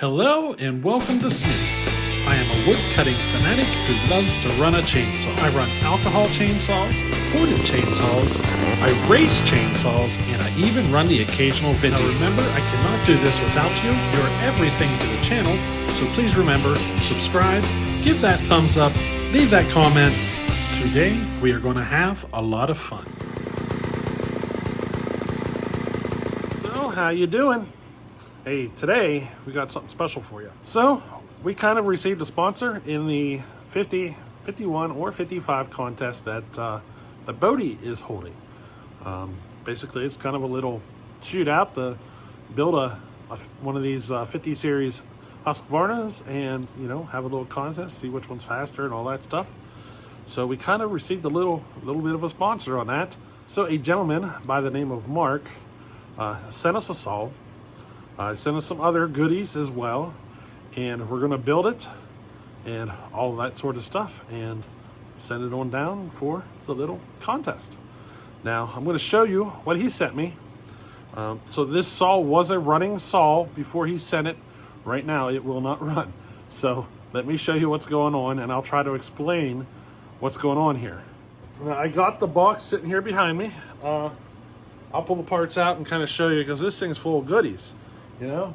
Hello and welcome to Smitty's. I am a wood cutting fanatic who loves to run a chainsaw. I run alcohol chainsaws, ported chainsaws, I race chainsaws, and I even run the occasional vintage. Now remember, I cannot do this without you. You're everything to the channel, so please remember, subscribe, give that thumbs up, leave that comment. Today, we are going to have a lot of fun. So, how you doing? Hey, today we got something special for you. So, we kind of received a sponsor in the 50, 51, or 55 contest that that Bodie is holding. Basically, it's kind of a little shootout to build one of these 50 series Husqvarnas and, you know, have a little contest, see which one's faster and all that stuff. So we kind of received a little bit of a sponsor on that. So a gentleman by the name of Mark sent us a saw. Sent us some other goodies as well, and we're going to build it and all that sort of stuff and send it on down for the little contest. Now I'm going to show you what he sent me. So this saw was a running saw before he sent it. Right now it will not run. So let me show you what's going on, and I'll try to explain what's going on here. Now, I got the box sitting here behind me. I'll pull the parts out and kind of show you, because this thing's full of goodies. You know,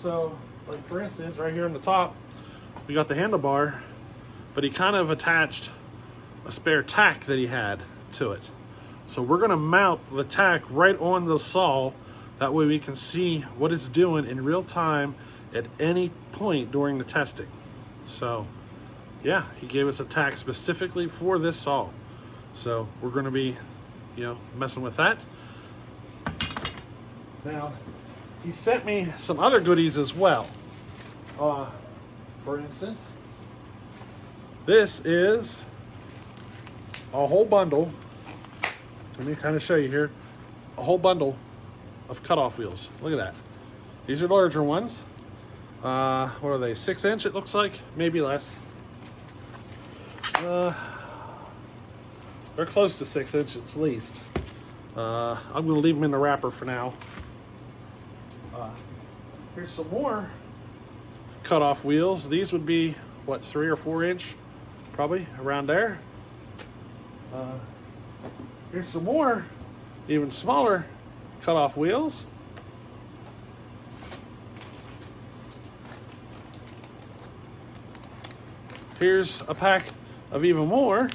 so like for instance, right here on the top, we got the handlebar, but he kind of attached a spare tack that he had to it. So we're going to mount the tack right on the saw. That way we can see what it's doing in real time at any point during the testing. So yeah, he gave us a tack specifically for this saw. So we're going to be, you know, messing with that. Now, he sent me some other goodies as well. For instance, this is a whole bundle. Let me kind of show you here. A whole bundle of cutoff wheels. Look at that. These are larger ones. What are they? 6-inch it looks like, maybe less. They're close to 6 inches at least. I'm going to leave them in the wrapper for now. Here's some more cutoff wheels. These would be, what, 3 or 4 inch? Probably around there. Here's some more, even smaller cutoff wheels. Here's a pack of even more.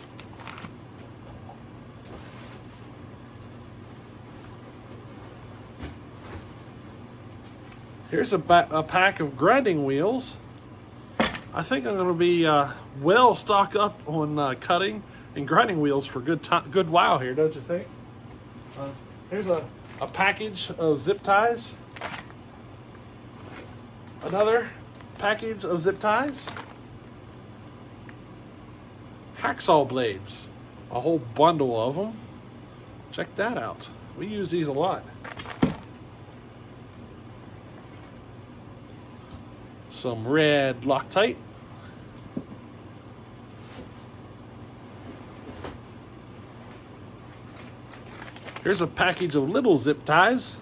Here's a pack of grinding wheels. I think I'm going to be well stocked up on cutting and grinding wheels for good while here, don't you think? Here's a package of zip ties. Another package of zip ties. Hacksaw blades. A whole bundle of them. Check that out. We use these a lot. Some red Loctite. Here's a package of little zip ties.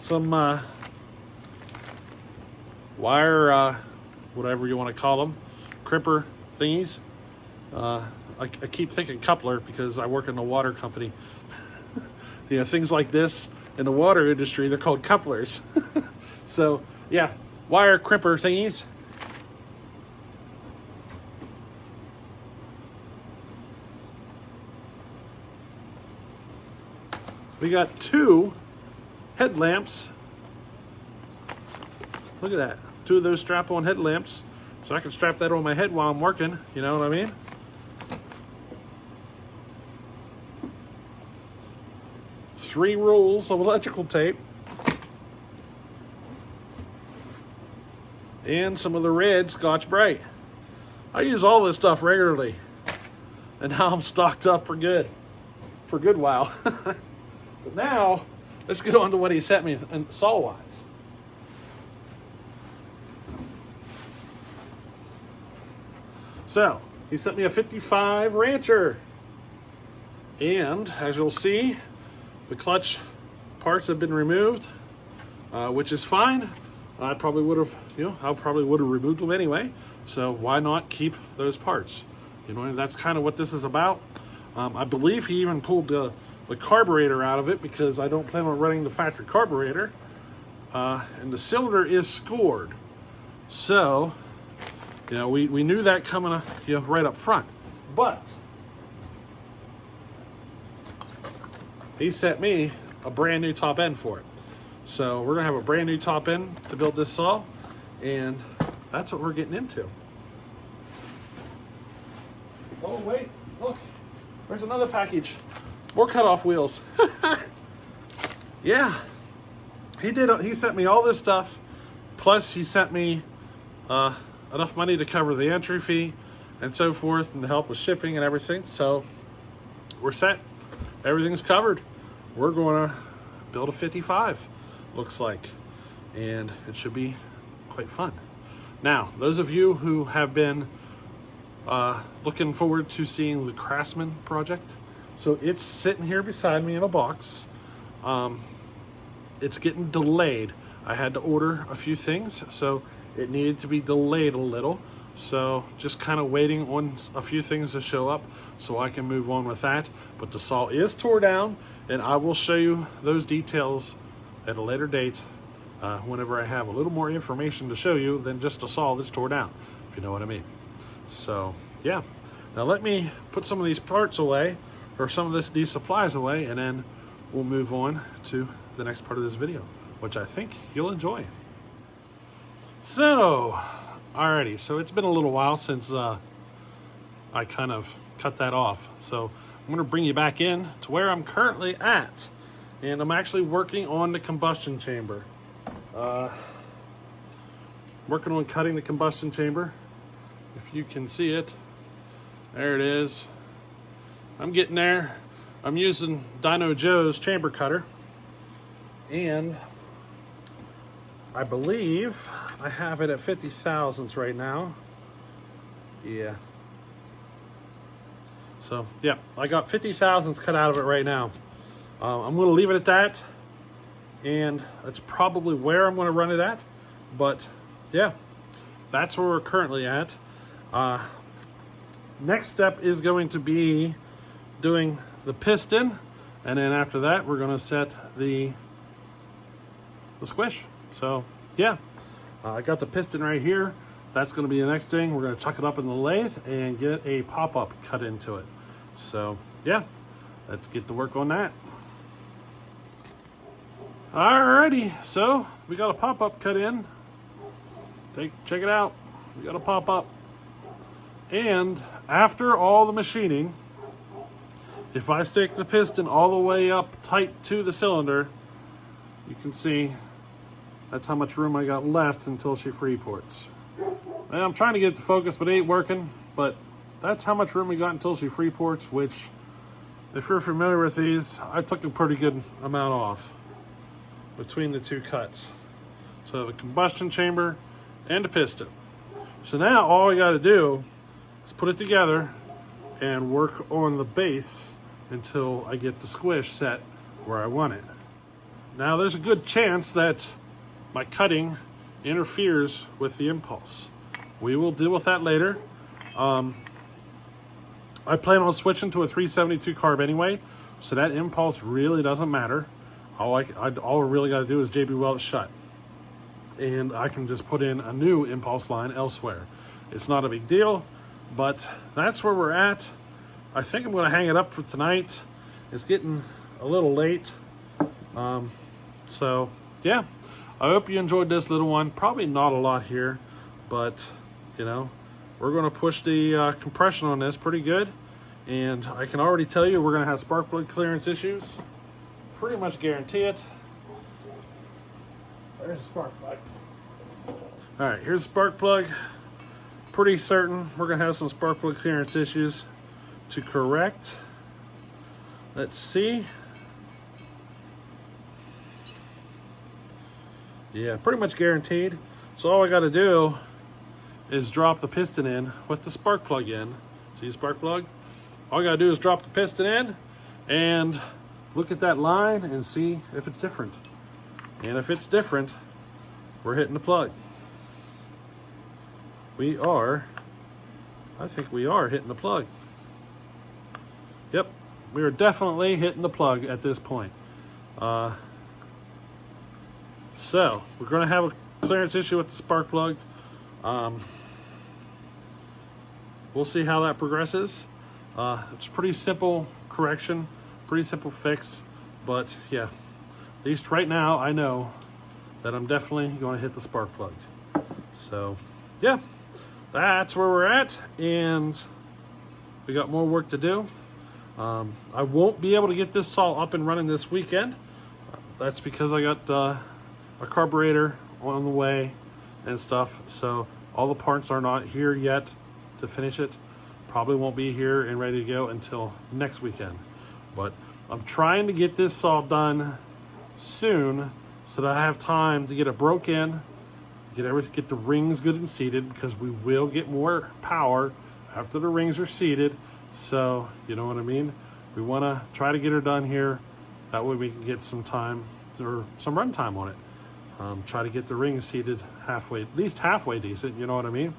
Some wire, whatever you want to call them, cripper thingies. I keep thinking coupler because I work in the water company. You know, things like this in the water industry, they're called couplers. So yeah, wire cripper thingies. We got 2 headlamps. Look at that. 2 of those strap-on headlamps. So I can strap that on my head while I'm working. You know what I mean? 3 rolls of electrical tape. And some of the red Scotch-Brite. I use all this stuff regularly. And now I'm stocked up for good. For a good while. But now, let's get on to what he sent me saw-wise. So, he sent me a 55 Rancher. And as you'll see, the clutch parts have been removed, which is fine. I probably would have, removed them anyway. So why not keep those parts? That's kind of what this is about. I believe he even pulled the carburetor out of it because I don't plan on running the factory carburetor. And the cylinder is scored. So, we knew that coming, right up front. But he sent me a brand new top end for it. So we're gonna have a brand new top end to build this saw, and that's what we're getting into. Oh wait, look, there's another package. More cutoff wheels. Yeah, he sent me all this stuff, plus he sent me enough money to cover the entry fee and so forth, and to help with shipping and everything. So we're set. Everything's covered. We're gonna build a 55, looks like, and it should be quite fun. Now, those of you who have been looking forward to seeing the Craftsman project, so it's sitting here beside me in a box. It's getting delayed. I had to order a few things, so it needed to be delayed a little. So just kind of waiting on a few things to show up so I can move on with that. But the saw is tore down, and I will show you those details at a later date whenever I have a little more information to show you than just a saw that's tore down, if you know what I mean. So yeah, now let me put some of these parts away, or some of these supplies away, and then we'll move on to the next part of this video, which I think you'll enjoy. So alrighty, so it's been a little while since I kind of cut that off. So I'm going to bring you back in to where I'm currently at. And I'm actually working on the combustion chamber. Working on cutting the combustion chamber. If you can see it. There it is. I'm getting there. I'm using Dino Joe's chamber cutter. And I believe I have it at 50 thousandths right now. Yeah. So, yeah, I got 50 thousandths cut out of it right now. I'm going to leave it at that. And that's probably where I'm going to run it at. But, yeah, that's where we're currently at. Next step is going to be doing the piston. And then after that, we're going to set the squish. So, yeah. I got the piston right here. That's going to be the next thing. We're going to chuck it up in the lathe and get a pop-up cut into it. So, yeah, let's get to work on that. Alrighty, so we got a pop-up cut in. Check it out. We got a pop-up. And after all the machining, if I stick the piston all the way up tight to the cylinder, you can see that's how much room I got left until she free ports. And I'm trying to get it to focus, but it ain't working. But that's how much room we got until she free ports, which, if you're familiar with these, I took a pretty good amount off between the two cuts. So the combustion chamber and the piston. So now all we got to do is put it together and work on the base until I get the squish set where I want it. Now there's a good chance that my cutting interferes with the impulse. We will deal with that later. I plan on switching to a 372 carb anyway, so that impulse really doesn't matter. All I really got to do is JB weld it shut, and I can just put in a new impulse line elsewhere. It's not a big deal, but that's where we're at. I think I'm going to hang it up for tonight. It's getting a little late. So, yeah. I hope you enjoyed this little one. Probably not a lot here, but, you know, we're going to push the compression on this pretty good. And I can already tell you we're going to have spark plug clearance issues. Pretty much guarantee it. There's a spark plug. All right, here's a spark plug. Pretty certain we're going to have some spark plug clearance issues to correct. Let's see. Yeah, pretty much guaranteed. So all I got to do is drop the piston in with the spark plug in. See the spark plug? All I got to do is drop the piston in, and look at that line and see if it's different. And if it's different, we're hitting the plug. I think we are hitting the plug. Yep, we are definitely hitting the plug at this point. So we're going to have a clearance issue with the spark plug. We'll see how that progresses. It's a pretty simple correction, pretty simple fix, but yeah, at least right now I know that I'm definitely going to hit the spark plug. So yeah, that's where we're at, and we got more work to do. I won't be able to get this saw up and running this weekend. That's because I got a carburetor on the way and stuff, so all the parts are not here yet to finish it. Probably won't be here and ready to go until next weekend. But I'm trying to get this saw done soon so that I have time to get it broke in, get the rings good and seated, because we will get more power after the rings are seated. So you know what I mean? We want to try to get her done here. That way we can get some time or some run time on it. Try to get the rings seated halfway, at least halfway decent, you know what I mean?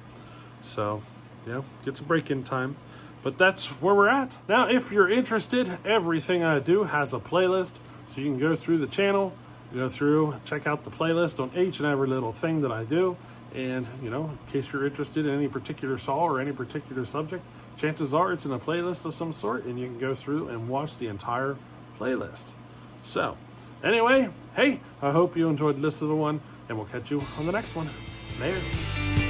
So, you know, get some break-in time. But that's where we're at. Now, if you're interested, everything I do has a playlist. So you can go through the channel, go through, check out the playlist on each and every little thing that I do. And, you know, in case you're interested in any particular saw or any particular subject, chances are it's in a playlist of some sort, and you can go through and watch the entire playlist. So, anyway, hey, I hope you enjoyed this little one, and we'll catch you on the next one. Later.